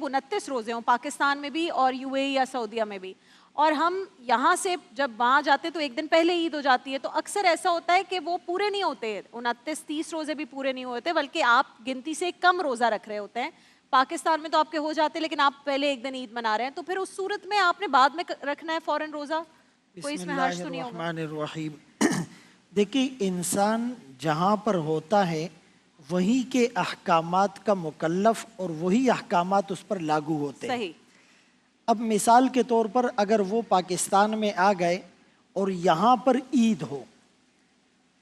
जब 29 रोजे हों पाकिस्तान में भी और यूएई या सऊदीया में भी, और हम यहाँ से जब वहाँ जाते तो एक दिन पहले ईद हो जाती है, तो अक्सर ऐसा होता है कि वो पूरे नहीं होते, 29-30 रोजे भी पूरे नहीं होते, बल्कि आप गिनती से कम रोजा रख रहे होते हैं। पाकिस्तान में तो आपके हो जाते हैं, लेकिन आप पहले एक दिन ईद मना रहे हैं, तो फिर उस सूरत में आपने बाद में रखना है फौरन रोजा? कोई इसमें हर्ज तो नहीं होगा? बिस्मिल्लाहिर्रहमानिर्रहीम। देखिए, इंसान जहाँ पर होता है वही के अहकामात का मुकल्लफ और वही अहकामात उस पर लागू होते हैं। सही। अब मिसाल के तौर पर अगर वो पाकिस्तान में आ गए और यहाँ पर ईद हो,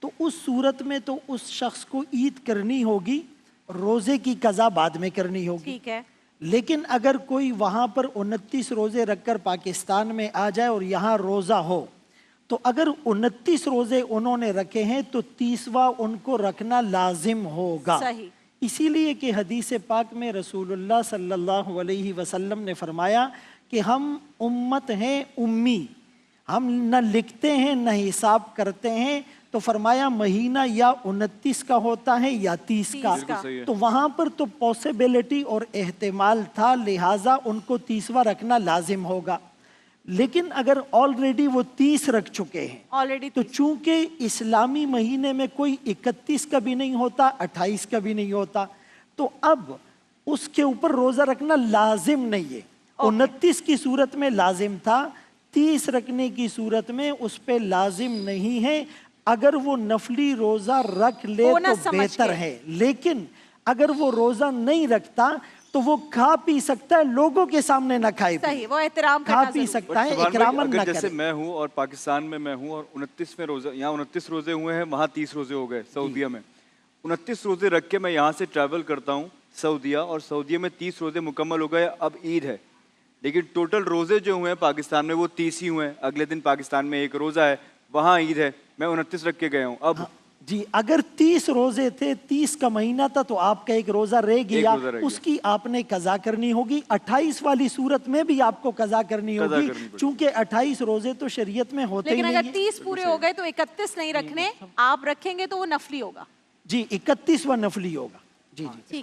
तो उस सूरत में तो उस शख्स को ईद करनी होगी, रोज़े की कज़ा बाद में करनी होगी। ठीक है। लेकिन अगर कोई वहाँ पर 29 रोज़े रखकर पाकिस्तान में आ जाए और यहाँ रोज़ा हो, तो अगर 29 रोज़े उन्होंने रखे हैं तो 30वां उनको रखना लाजिम होगा। सही। इसीलिए कि हदीस पाक में रसूलुल्लाह सल्लल्लाहु अलैहि वसल्लम ने फरमाया कि हम उम्मत हैं उम्मी, हम न लिखते हैं न हिसाब करते हैं, तो फरमाया महीना या 29 का होता है या 30 का। तो वहाँ पर तो पॉसिबिलिटी और एहतिमाल था, लिहाजा उनको 30वां रखना लाजिम होगा। लेकिन अगर ऑलरेडी वो 30 रख चुके हैं ऑलरेडी, तो चूंकि इस्लामी महीने में कोई 31 का भी नहीं होता, 28 का भी नहीं होता, तो अब उसके ऊपर रोज़ा रखना लाजिम नहीं है। 29 की सूरत में लाजिम था, 30 रखने की सूरत में उस पे लाजिम नहीं है। अगर वो नफली रोज़ा रख ले तो बेहतर है, लेकिन अगर वो रोज़ा नहीं रखता तो वो खा पी सकता है, लोगों के सामने ना खाए। सही, वो एहतराम खा पी सकता है, इकरामन ना करे। जैसे मैं हूँ और पाकिस्तान में मैं हूँ और 29वें रोज़ा, यहाँ 29 रोज़े हुए हैं, वहाँ 30 रोज़े हो गए सऊदीया में। 29 रोज़े रख के मैं यहाँ से ट्रैवल करता हूँ सऊदीया, और सऊदीया में 30 रोज़े मुकम्मल हो गए, अब ईद है, लेकिन टोटल रोज़े जो हुए हैं पाकिस्तान में वो 30 ही हुए हैं। अगले दिन पाकिस्तान में एक रोज़ा है, वहाँ ईद है, मैं 29 रख के गया हूँ। अब जी, अगर 30 रोजे थे, 30 का महीना था, तो आपका एक रोजा रह गया, उसकी आपने कज़ा करनी होगी। 28 वाली सूरत में भी आपको कज़ा करनी होगी, चूंकि 28 रोजे तो शरीयत में होते ही नहीं। लेकिन अगर 30 पूरे हो गए तो 31 नहीं रखने, आप रखेंगे तो वो नफली होगा। जी, 31वां नफली होगा। जी जी।